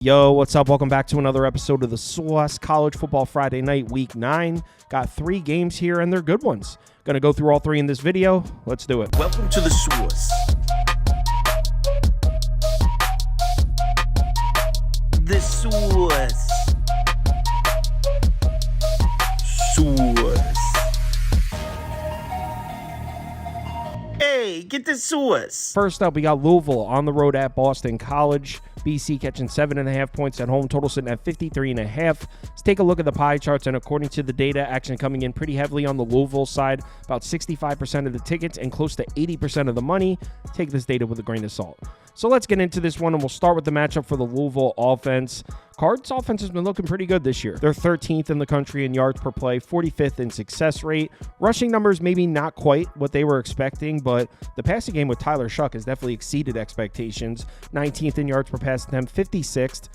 Yo, what's up? Welcome back to another episode of the Sauce College Football Friday Night Week 9. Got 3 games here, and they're good ones. Gonna go through all 3 in this video. Let's do it. Welcome to the Sauce. The Sauce. Sauce. Hey, get the sauce. First up, we got Louisville on the road at Boston College. BC catching 7.5 points at home, total sitting at 53.5. Let's take a look at the pie charts, and according to the data, action coming in pretty heavily on the Louisville side, about 65% of the tickets and close to 80% of the money. Take this data with a grain of salt. So let's get into this one, and we'll start with the matchup for the Louisville offense. Cards offense has been looking pretty good this year. They're 13th in the country in yards per play, 45th in success rate. Rushing numbers maybe not quite what they were expecting, but the passing game with Tyler Shuck has definitely exceeded expectations. 19th in yards per pass attempt, 56th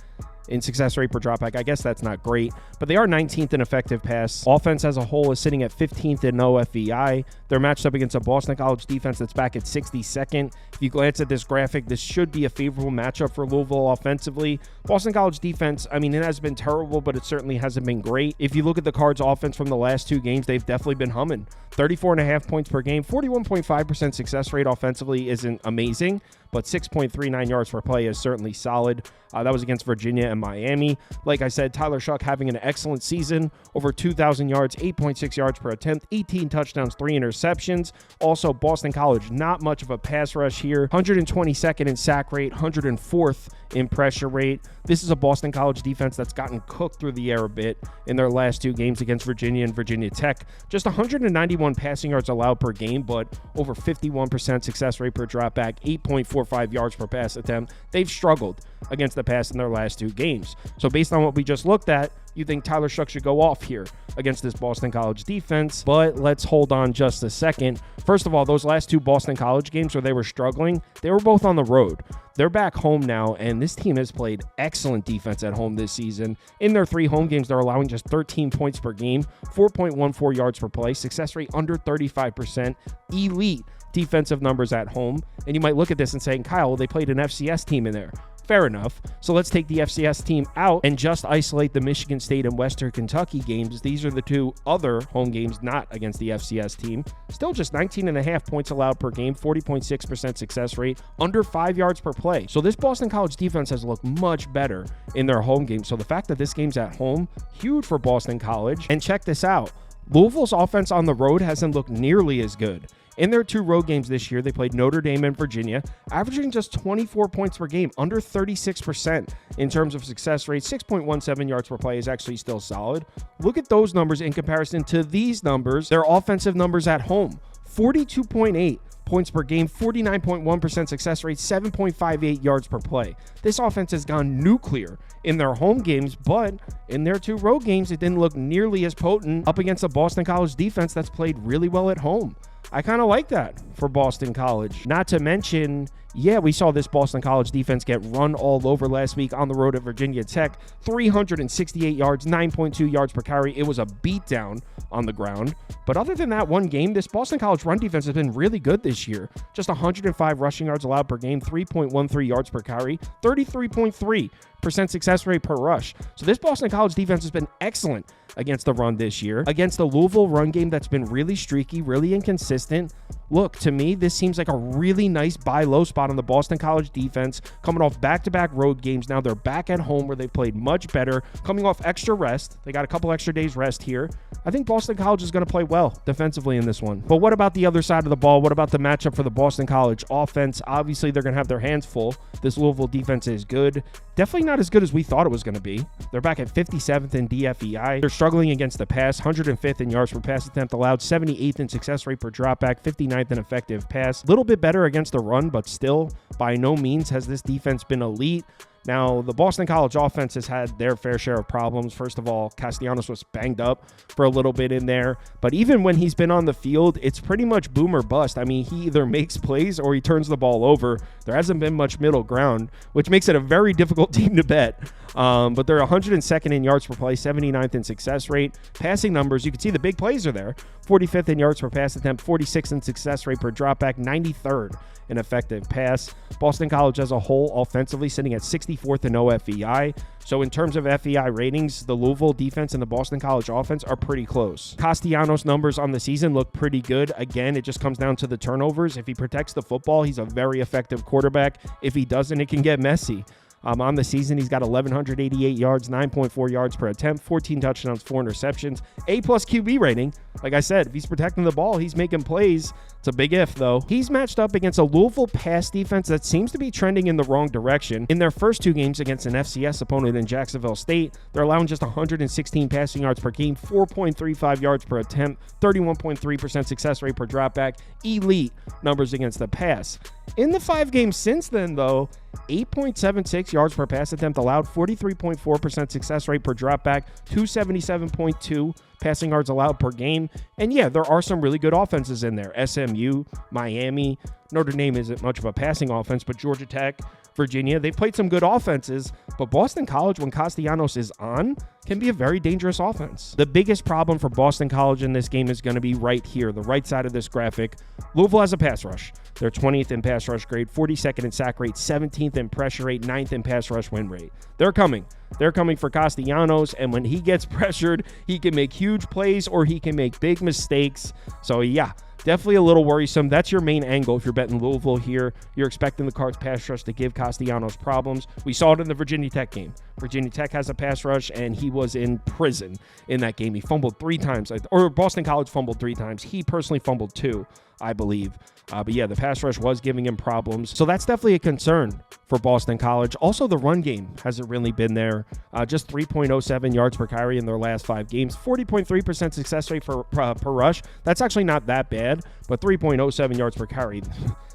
in success rate per dropback. I guess that's not great, but they are 19th in effective pass. Offense as a whole is sitting at 15th in OFVI. They're matched up against a Boston College defense that's back at 62nd. If you glance at this graphic, this should be a favorable matchup for Louisville offensively. Boston College defense, I mean, it has been terrible, but it certainly hasn't been great. If you look at the Cards offense from the last 2 games, they've definitely been humming. 34.5 points per game, 41.5% success rate offensively isn't amazing, but 6.39 yards per play is certainly solid. That was against Virginia and Miami. Like I said, Tyler Shuck having an excellent season, over 2,000 yards, 8.6 yards per attempt, 18 touchdowns, 3 interceptions. Also, Boston College, not much of a pass rush here. 122nd in sack rate, 104th in pressure rate. This is a Boston College defense that's gotten cooked through the air a bit in their last 2 games against Virginia and Virginia Tech. Just 191 passing yards allowed per game, but over 51% success rate per dropback, 8.45 yards per pass attempt. They've struggled against the pass in their last 2 games. So based on what we just looked at, you think Tyler Shuck should go off here against this Boston College defense, but let's hold on just a second. First of all, those last 2 Boston College games where they were struggling, they were both on the road. They're back home now, and this team has played excellent defense at home this season. In their 3 home games, they're allowing just 13 points per game, 4.14 yards per play, success rate under 35%, elite defensive numbers at home. And you might look at this and say, Kyle, well, they played an FCS team in there. Fair enough. So let's take the FCS team out and just isolate the Michigan State and Western Kentucky games. These are the 2 other home games not against the FCS team. Still just 19.5 points allowed per game, 40.6% success rate, under 5 yards per play. So this Boston College defense has looked much better in their home game. So the fact that this game's at home, huge for Boston College. And check this out. Louisville's offense on the road hasn't looked nearly as good. In their 2 road games this year, they played Notre Dame and Virginia, averaging just 24 points per game, under 36% in terms of success rate. 6.17 yards per play is actually still solid. Look at those numbers in comparison to these numbers, their offensive numbers at home. 42.8 points per game, 49.1% success rate, 7.58 yards per play. This offense has gone nuclear in their home games, but in their 2 road games, it didn't look nearly as potent up against a Boston College defense that's played really well at home. I kind of like that for Boston College. Not to mention, yeah, we saw this Boston College defense get run all over last week on the road at Virginia Tech. 368 yards, 9.2 yards per carry. It was a beatdown on the ground. But other than that one game, this Boston College run defense has been really good this year. Just 105 rushing yards allowed per game, 3.13 yards per carry, 33.3% success rate per rush. So this Boston College defense has been excellent against the run this year. Against the Louisville run game that's been really streaky, really inconsistent. Look, to me, this seems like a really nice buy low spot on the Boston College defense, coming off back-to-back road games. Now they're back at home where they've played much better, coming off extra rest. They got a couple extra days rest here. I think Boston College is going to play well defensively in this one. But what about the other side of the ball? What about the matchup for the Boston College offense? Obviously, they're going to have their hands full. This Louisville defense is good. Definitely not as good as we thought it was going to be. They're back at 57th in DFEI. They're struggling against the pass, 105th in yards per pass attempt allowed, 78th in success rate per dropback, 59th in effective pass. A little bit better against the run, but still, by no means has this defense been elite. Now, the Boston College offense has had their fair share of problems. First of all, Castellanos was banged up for a little bit in there. But even when he's been on the field, it's pretty much boom or bust. I mean, he either makes plays or he turns the ball over. There hasn't been much middle ground, which makes it a very difficult team to bet But they're 102nd in yards per play, 79th in success rate. Passing numbers, you can see the big plays are there. 45th in yards per pass attempt, 46th in success rate per dropback, 93rd in effective pass. Boston College as a whole, offensively, sitting at 64th in OFEI. So in terms of FEI ratings, the Louisville defense and the Boston College offense are pretty close. Castellanos' numbers on the season look pretty good. Again, it just comes down to the turnovers. If he protects the football, he's a very effective quarterback. If he doesn't, it can get messy. On the season, he's got 1,188 yards, 9.4 yards per attempt, 14 touchdowns, 4 interceptions, A-plus QB rating. Like I said, if he's protecting the ball, he's making plays. It's a big if, though. He's matched up against a Louisville pass defense that seems to be trending in the wrong direction. In their first 2 games against an FCS opponent in Jacksonville State, they're allowing just 116 passing yards per game, 4.35 yards per attempt, 31.3% success rate per dropback, elite numbers against the pass. In the 5 games since then, though, 8.76 yards per pass attempt allowed, 43.4% success rate per dropback, 277.2 passing yards allowed per game. And yeah, there are some really good offenses in there. SMU, Miami, Notre Dame isn't much of a passing offense, but Georgia Tech, Virginia, they've played some good offenses, but Boston College, when Castellanos is on, can be a very dangerous offense. The biggest problem for Boston College in this game is going to be right here, the right side of this graphic. Louisville has a pass rush. They're 20th in pass rush grade, 42nd in sack rate, 17th in pressure rate, 9th in pass rush win rate. They're coming. They're coming for Castellanos, and when he gets pressured, he can make huge plays or he can make big mistakes. So yeah, definitely a little worrisome. That's your main angle if you're betting Louisville here. You're expecting the Cards pass rush to give Castellanos problems. We saw it in the Virginia Tech game. Virginia Tech has a pass rush, and he was in prison in that game. He fumbled 3 times, or Boston College fumbled 3 times. He personally fumbled 2, I believe. But yeah, the pass rush was giving him problems. So that's definitely a concern for Boston College. Also, the run game hasn't really been there. Just 3.07 yards per carry in their last 5 games. 40.3% success rate per rush. That's actually not that bad, but 3.07 yards per carry,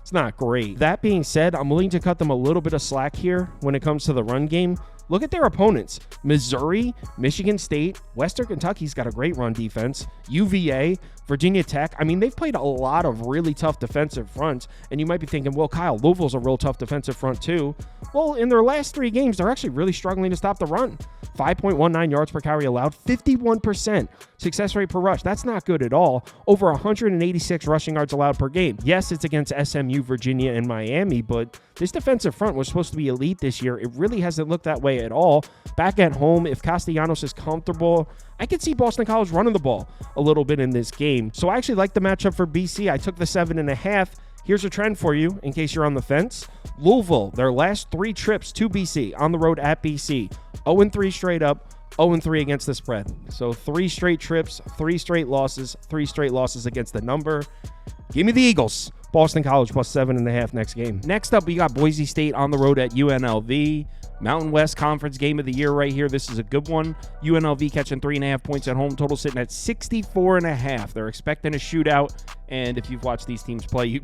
it's not great. That being said, I'm willing to cut them a little bit of slack here when it comes to the run game. Look at their opponents. Missouri, Michigan State, Western Kentucky's got a great run defense. UVA, Virginia Tech. I mean, they've played a lot of really tough defensive fronts, and you might be thinking, well, Kyle, Louisville's a real tough defensive front too. Well, in their last 3 games, they're actually really struggling to stop the run. 5.19 yards per carry allowed, 51% success rate per rush. That's not good at all. Over 186 rushing yards allowed per game. Yes, it's against SMU, Virginia, and Miami, but this defensive front was supposed to be elite this year. It really hasn't looked that way at all. Back at home, if Castellanos is comfortable, I could see Boston College running the ball a little bit in this game. So I actually like the matchup for BC. I took the 7.5. Here's a trend for you in case you're on the fence. Louisville, their last 3 trips to BC, on the road at BC, 0-3 straight up, 0-3 against the spread. So 3 straight trips, 3 straight losses, 3 straight losses against the number. Give me the Eagles. Boston College plus 7.5 next game. Next up, we got Boise State on the road at UNLV. Mountain West Conference game of the year right here. This is a good one. UNLV catching 3.5 points at home. Total sitting at 64.5. They're expecting a shootout, and if you've watched these teams play,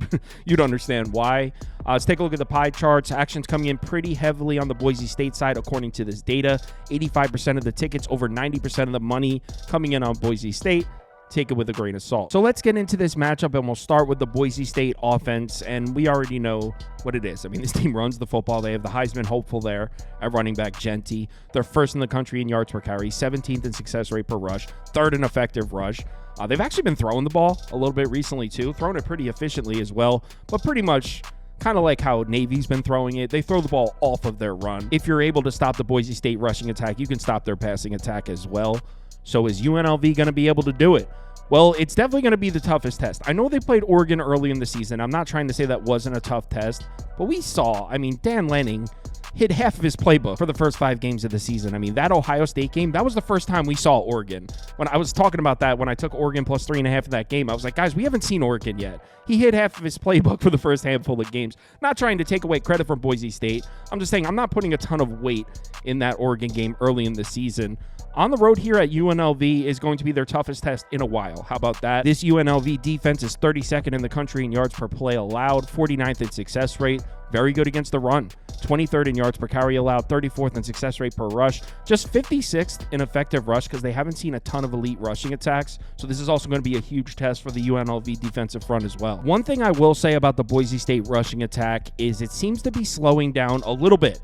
you'd understand why. Let's take a look at the pie charts. Action's coming in pretty heavily on the Boise State side, according to this data. 85% of the tickets, over 90% of the money coming in on Boise State. Take it with a grain of salt. So let's get into this matchup, and we'll start with the Boise State offense, and we already know what it is. I mean, this team runs the football. They have the Heisman hopeful there at running back Genty. They're first in the country in yards per carry, 17th in success rate per rush, 3rd in effective rush. They've actually been throwing the ball a little bit recently too, throwing it pretty efficiently as well, but pretty much kind of like how Navy's been throwing it. They throw the ball off of their run. If you're able to stop the Boise State rushing attack, you can stop their passing attack as well. So is UNLV going to be able to do it? Well, it's definitely going to be the toughest test. I know they played Oregon early in the season. I'm not trying to say that wasn't a tough test, but we saw, I mean, Dan Lanning hit half of his playbook for the first 5 games of the season. I mean, that Ohio State game, that was the first time we saw Oregon. When I was talking about that, when I took Oregon plus 3.5 in that game, I was like, guys, we haven't seen Oregon yet. He hit half of his playbook for the first handful of games. Not trying to take away credit from Boise State. I'm just saying I'm not putting a ton of weight in that Oregon game early in the season. On the road here at UNLV is going to be their toughest test in a while. How about that? This UNLV defense is 32nd in the country in yards per play allowed, 49th in success rate. Very good against the run. 23rd in yards per carry allowed, 34th in success rate per rush. Just 56th in effective rush because they haven't seen a ton of elite rushing attacks. So this is also going to be a huge test for the UNLV defensive front as well. One thing I will say about the Boise State rushing attack is it seems to be slowing down a little bit.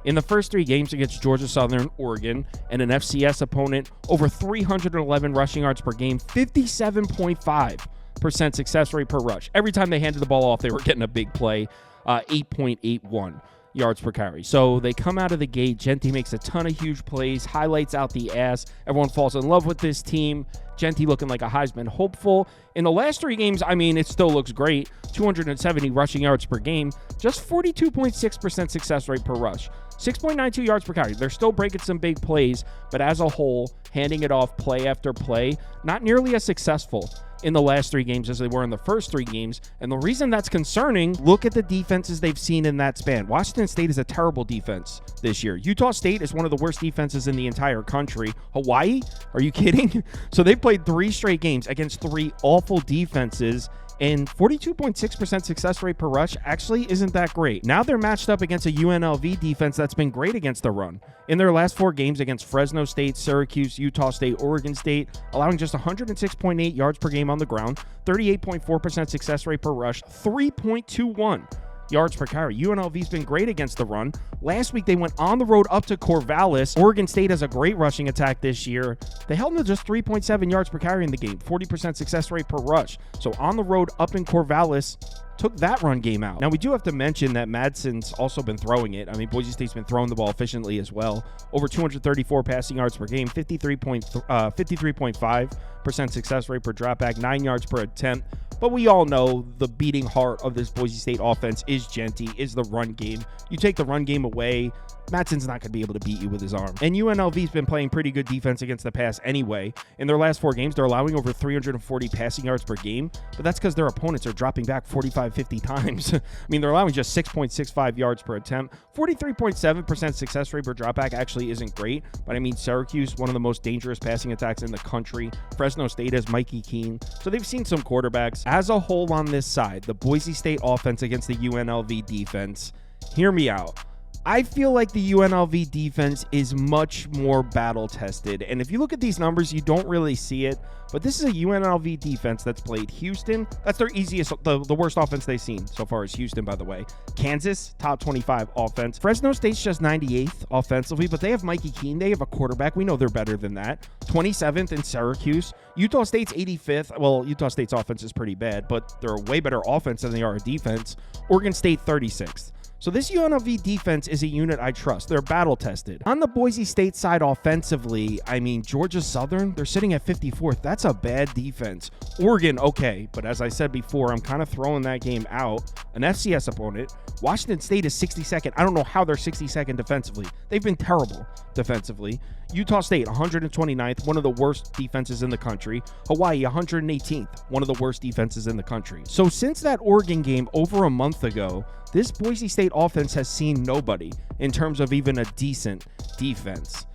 In the first 3 games against Georgia Southern, Oregon, and an FCS opponent, over 311 rushing yards per game, 57.5% success rate per rush. Every time they handed the ball off, they were getting a big play, 8.81 yards per carry. So they come out of the gate. Genty makes a ton of huge plays, highlights out the ass. Everyone falls in love with this team. Genty looking like a Heisman hopeful. In the last 3 games, I mean, it still looks great. 270 rushing yards per game, just 42.6% success rate per rush. 6.92 yards per carry. They're still breaking some big plays, but as a whole, handing it off play after play, not nearly as successful in the last 3 games as they were in the first 3 games. And the reason that's concerning, look at the defenses they've seen in that span. Washington State is a terrible defense this year. Utah State is one of the worst defenses in the entire country. Hawaii? Are you kidding? So they played 3 straight games against 3 awful defenses, and 42.6% success rate per rush actually isn't that great. Now they're matched up against a UNLV defense that's been great against the run. In their last 4 games against Fresno State, Syracuse, Utah State, Oregon State, allowing just 106.8 yards per game on the ground, 38.4% success rate per rush, 3.21 yards per carry. UNLV's been great against the run. Last week, they went on the road up to Corvallis. Oregon State has a great rushing attack this year. They held them to just 3.7 yards per carry in the game, 40% success rate per rush. So on the road up in Corvallis, took that run game out. Now, we do have to mention that Madsen's also been throwing it. I mean, Boise State's been throwing the ball efficiently as well. Over 234 passing yards per game, 53.5% success rate per dropback, 9 yards per attempt. But we all know the beating heart of this Boise State offense is Genty, is the run game. You take the run game away, Madsen's not going to be able to beat you with his arm. And UNLV's been playing pretty good defense against the pass anyway. In their last 4 games, they're allowing over 340 passing yards per game, but that's because their opponents are dropping back 50 times. I mean, they're allowing just 6.65 yards per attempt. 43.7% success rate per dropback actually isn't great, but I mean, Syracuse, one of the most dangerous passing attacks in the country. Fresno State has Mikey Keene. So they've seen some quarterbacks. As a whole on this side, the Boise State offense against the UNLV defense, hear me out. I feel like the UNLV defense is much more battle-tested. And if you look at these numbers, you don't really see it. But this is a UNLV defense that's played Houston. That's their easiest, the worst offense they've seen so far is Houston, by the way. Kansas, top 25 offense. Fresno State's just 98th offensively, but they have Mikey Keene. They have a quarterback. We know they're better than that. 27th in Syracuse. Utah State's 85th. Well, Utah State's offense is pretty bad, but they're a way better offense than they are a defense. Oregon State, 36th. So this UNLV defense is a unit I trust. They're battle-tested. On the Boise State side offensively, I mean, Georgia Southern, they're sitting at 54th. That's a bad defense. Oregon, okay. But as I said before, I'm kind of throwing that game out. An FCS opponent. Washington State is 62nd. I don't know how they're 62nd defensively. They've been terrible defensively. Utah State, 129th, one of the worst defenses in the country. Hawaii, 118th, one of the worst defenses in the country. So since that Oregon game over a month ago, this Boise State offense has seen nobody in terms of even a decent defense.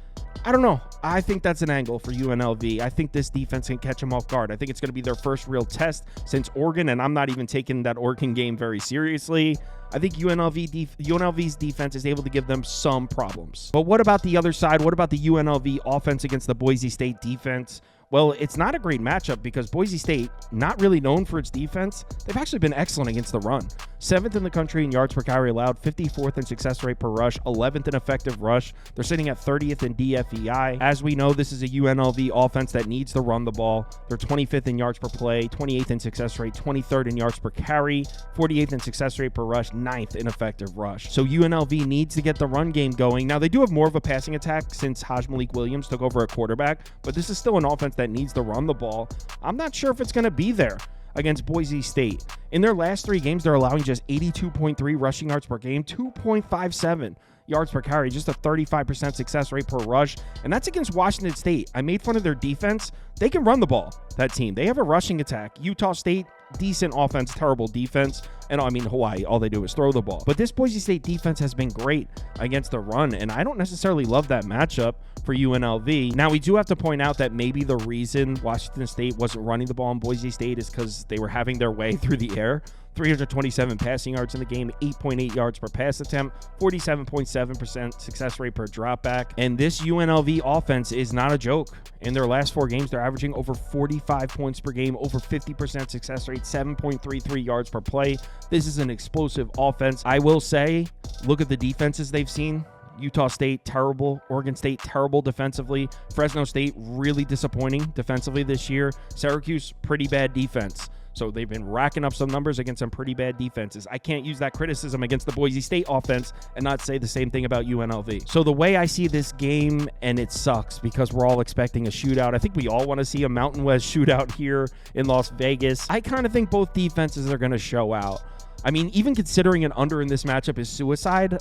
I don't know. I think that's an angle for UNLV. I think this defense can catch them off guard. I think it's going to be their first real test since Oregon, and I'm not even taking that Oregon game very seriously. I think UNLV's defense is able to give them some problems. But what about the other side? What about the UNLV offense against the Boise State defense? Well, it's not a great matchup because Boise State, not really known for its defense, they've actually been excellent against the run. 7th in the country in yards per carry allowed, 54th in success rate per rush, 11th in effective rush. They're sitting at 30th in DFEI. As we know, this is a UNLV offense that needs to run the ball. They're 25th in yards per play, 28th in success rate, 23rd in yards per carry, 48th in success rate per rush, 9th in effective rush. So UNLV needs to get the run game going. Now, they do have more of a passing attack since Haj Malik Williams took over at quarterback, but this is still an offense that needs to run the ball. I'm not sure if it's going to be there against Boise State. In their last 3 games, they're allowing just 82.3 rushing yards per game, 2.57 yards per carry, just a 35% success rate per rush, and that's against Washington State. I made fun of their defense. They can run the ball, that team. They have a rushing attack. Utah State, decent offense, terrible defense. And I mean, Hawaii, all they do is throw the ball. But this Boise State defense has been great against the run, and I don't necessarily love that matchup for UNLV. Now, we do have to point out that maybe the reason Washington State wasn't running the ball in Boise State is because they were having their way through the air. 327 passing yards in the game, 8.8 yards per pass attempt, 47.7% success rate per dropback. And this UNLV offense is not a joke. In their last 4 games, they're averaging over 45 points per game, over 50% success rate, 7.33 yards per play. This is an explosive offense. I will say, look at the defenses they've seen. Utah State, terrible. Oregon State, terrible defensively. Fresno State, really disappointing defensively this year. Syracuse, pretty bad defense. So they've been racking up some numbers against some pretty bad defenses. I can't use that criticism against the Boise State offense and not say the same thing about UNLV. So the way I see this game, and it sucks because we're all expecting a shootout. I think we all want to see a Mountain West shootout here in Las Vegas. I kind of think both defenses are going to show out. I mean, even considering an under in this matchup is suicide,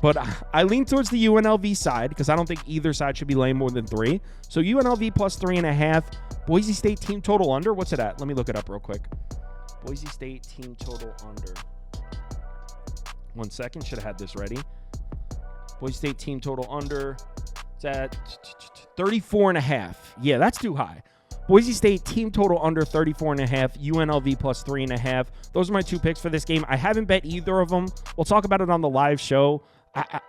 but I lean towards the UNLV side because I don't think either side should be laying more than 3. So UNLV plus 3.5. Boise State team total under. What's it at? Let me look it up real quick. Boise State team total under. 1 second. Should have had this ready. Boise State team total under. It's at 34.5. Yeah, that's too high. Boise State team total under 34.5, UNLV plus 3.5. Those are my 2 picks for this game. I haven't bet either of them. We'll talk about it on the live show.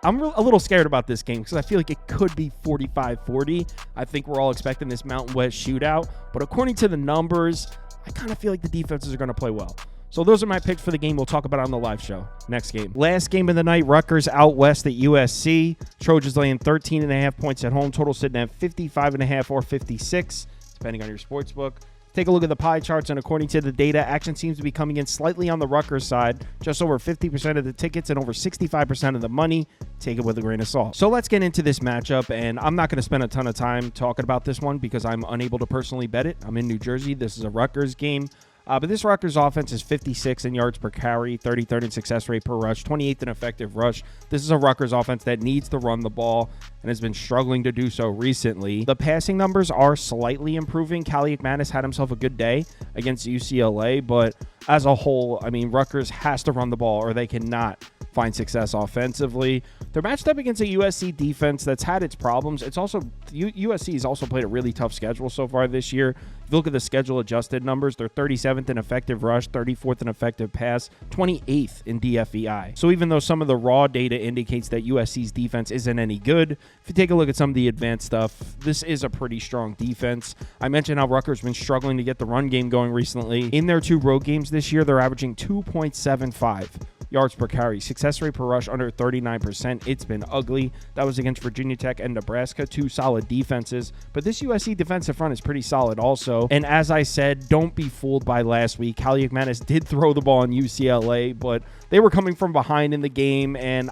I'm a little scared about this game because I feel like it could be 45-40. I think we're all expecting this Mountain West shootout. But according to the numbers, I kind of feel like the defenses are going to play well. So those are my picks for the game. We'll talk about it on the live show. Next game. Last game of the night, Rutgers out west at USC. Trojans laying 13.5 points at home. Total sitting at 55.5 or 56. Depending on your sports book. Take a look at the pie charts, and according to the data, action seems to be coming in slightly on the Rutgers side. Just over 50% of the tickets and over 65% of the money. Take it with a grain of salt. So let's get into this matchup, and I'm not going to spend a ton of time talking about this one because I'm unable to personally bet it. I'm in New Jersey. This is a Rutgers game. But this Rutgers offense is 56 in yards per carry, 33rd in success rate per rush, 28th in effective rush. This is a Rutgers offense that needs to run the ball and has been struggling to do so recently. The passing numbers are slightly improving. Callie McManus had himself a good day against UCLA, but as a whole, I mean, Rutgers has to run the ball or they cannot find success offensively. They're matched up against a USC defense that's had its problems. It's also USC has also played a really tough schedule so far this year. If you look at the schedule adjusted numbers, they're 37th in effective rush, 34th in effective pass, 28th in DFEI. So even though some of the raw data indicates that USC's defense isn't any good, if you take a look at some of the advanced stuff, this is a pretty strong defense. I mentioned how Rutgers been struggling to get the run game going recently. In their 2 road games this year, they're averaging 2.75 yards per carry. Success rate per rush under 39%. It's been ugly. That was against Virginia Tech and Nebraska, 2 solid defenses. But this USC defensive front is pretty solid also. And as I said, don't be fooled by last week. Callie McManus did throw the ball on UCLA, but they were coming from behind in the game. And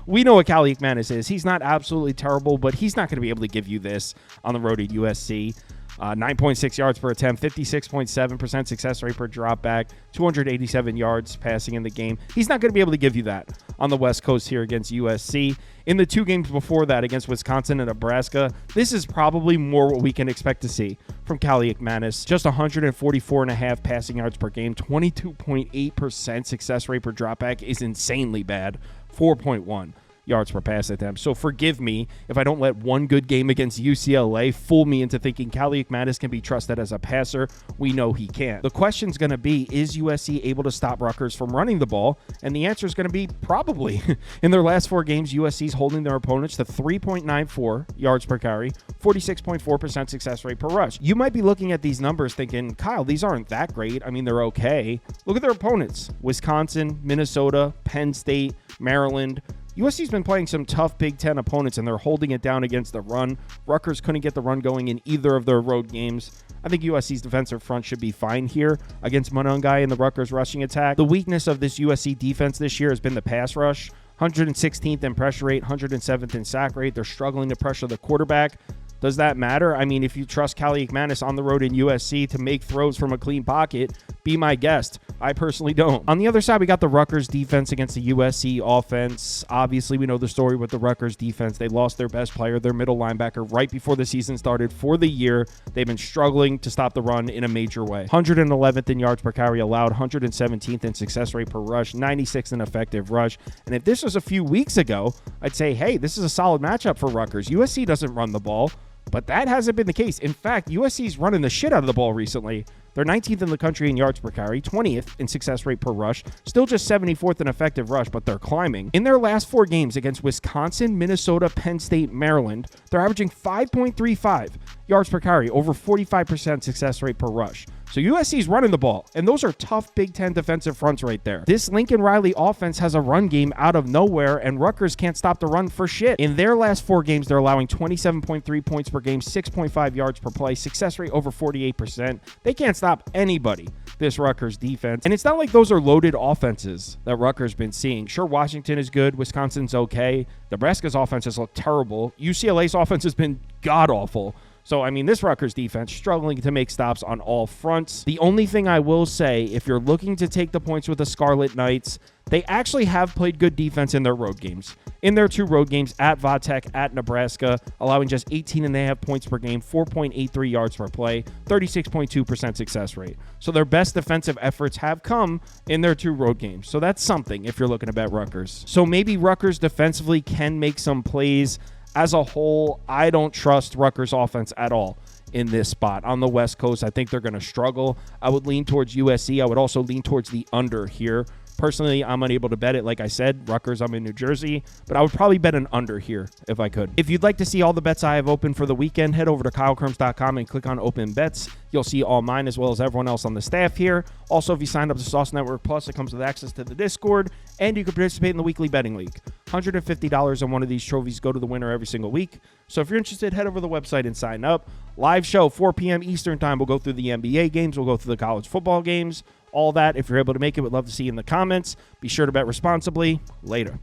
we know what Callie McManus is. He's not absolutely terrible, but he's not going to be able to give you this on the road at USC. 9.6 yards per attempt, 56.7% success rate per drop back, 287 yards passing in the game. He's not going to be able to give you that on the West Coast here against USC. In the 2 games before that against Wisconsin and Nebraska, this is probably more what we can expect to see from Callie McManus. Just 144.5 passing yards per game, 22.8% success rate per drop back is insanely bad, 4.1 yards per pass attempt. So forgive me if I don't let one good game against UCLA fool me into thinking Callie McManus can be trusted as a passer. We know he can't. The question's going to be, is USC able to stop Rutgers from running the ball? And the answer is going to be probably. In their last 4 games, USC's holding their opponents to 3.94 yards per carry, 46.4% success rate per rush. You might be looking at these numbers thinking, Kyle, these aren't that great. I mean, they're okay. Look at their opponents. Wisconsin, Minnesota, Penn State, Maryland. USC's been playing some tough Big Ten opponents, and they're holding it down against the run. Rutgers couldn't get the run going in either of their road games. I think USC's defensive front should be fine here against Monongai and the Rutgers rushing attack. The weakness of this USC defense this year has been the pass rush. 116th in pressure rate, 107th in sack rate. They're struggling to pressure the quarterback. Does that matter? I mean, if you trust Callie McManus on the road in USC to make throws from a clean pocket, be my guest. I personally don't. On the other side, we got the Rutgers defense against the USC offense. Obviously, we know the story with the Rutgers defense. They lost their best player, their middle linebacker, right before the season started for the year. They've been struggling to stop the run in a major way. 111th in yards per carry allowed, 117th in success rate per rush, 96th in effective rush. And if this was a few weeks ago, I'd say, hey, this is a solid matchup for Rutgers. USC doesn't run the ball. But that hasn't been the case. In fact, USC's running the shit out of the ball recently. They're 19th in the country in yards per carry, 20th in success rate per rush, still just 74th in effective rush, but they're climbing. In their last 4 games against Wisconsin, Minnesota, Penn State, Maryland, they're averaging 5.35 yards per carry, over 45% success rate per rush. So USC's running the ball, and those are tough Big Ten defensive fronts right there. This Lincoln Riley offense has a run game out of nowhere, and Rutgers can't stop the run for shit. In their last 4 games, they're allowing 27.3 points per game, 6.5 yards per play, success rate over 48%. They can't stop anybody, this Rutgers defense. And it's not like those are loaded offenses that Rutgers been seeing. Sure, Washington is good. Wisconsin's okay. Nebraska's offenses look terrible. UCLA's offense has been god-awful. So, I mean, this Rutgers defense struggling to make stops on all fronts. The only thing I will say, if you're looking to take the points with the Scarlet Knights, they actually have played good defense in their road games. In their 2 road games, at Vatech, at Nebraska, allowing just 18.5 points per game, 4.83 yards per play, 36.2% success rate. So their best defensive efforts have come in their 2 road games. So that's something if you're looking to bet Rutgers. So maybe Rutgers defensively can make some plays. As a whole, I don't trust Rutgers offense at all in this spot. On the West Coast, I think they're going to struggle. I would lean towards USC. I would also lean towards the under here. Personally, I'm unable to bet it. Like I said, Rutgers, I'm in New Jersey, but I would probably bet an under here if I could. If you'd like to see all the bets I have open for the weekend, head over to KyleKirms.com and click on Open Bets. You'll see all mine as well as everyone else on the staff here. Also, if you sign up to Sauce Network Plus, it comes with access to the Discord, and you can participate in the weekly betting league. $150 on one of these trophies go to the winner every single week. So if you're interested, head over to the website and sign up. Live show, 4 p.m. Eastern time. We'll go through the NBA games. We'll go through the college football games. All that, if you're able to make it, would love to see you in the comments. Be sure to bet responsibly. Later.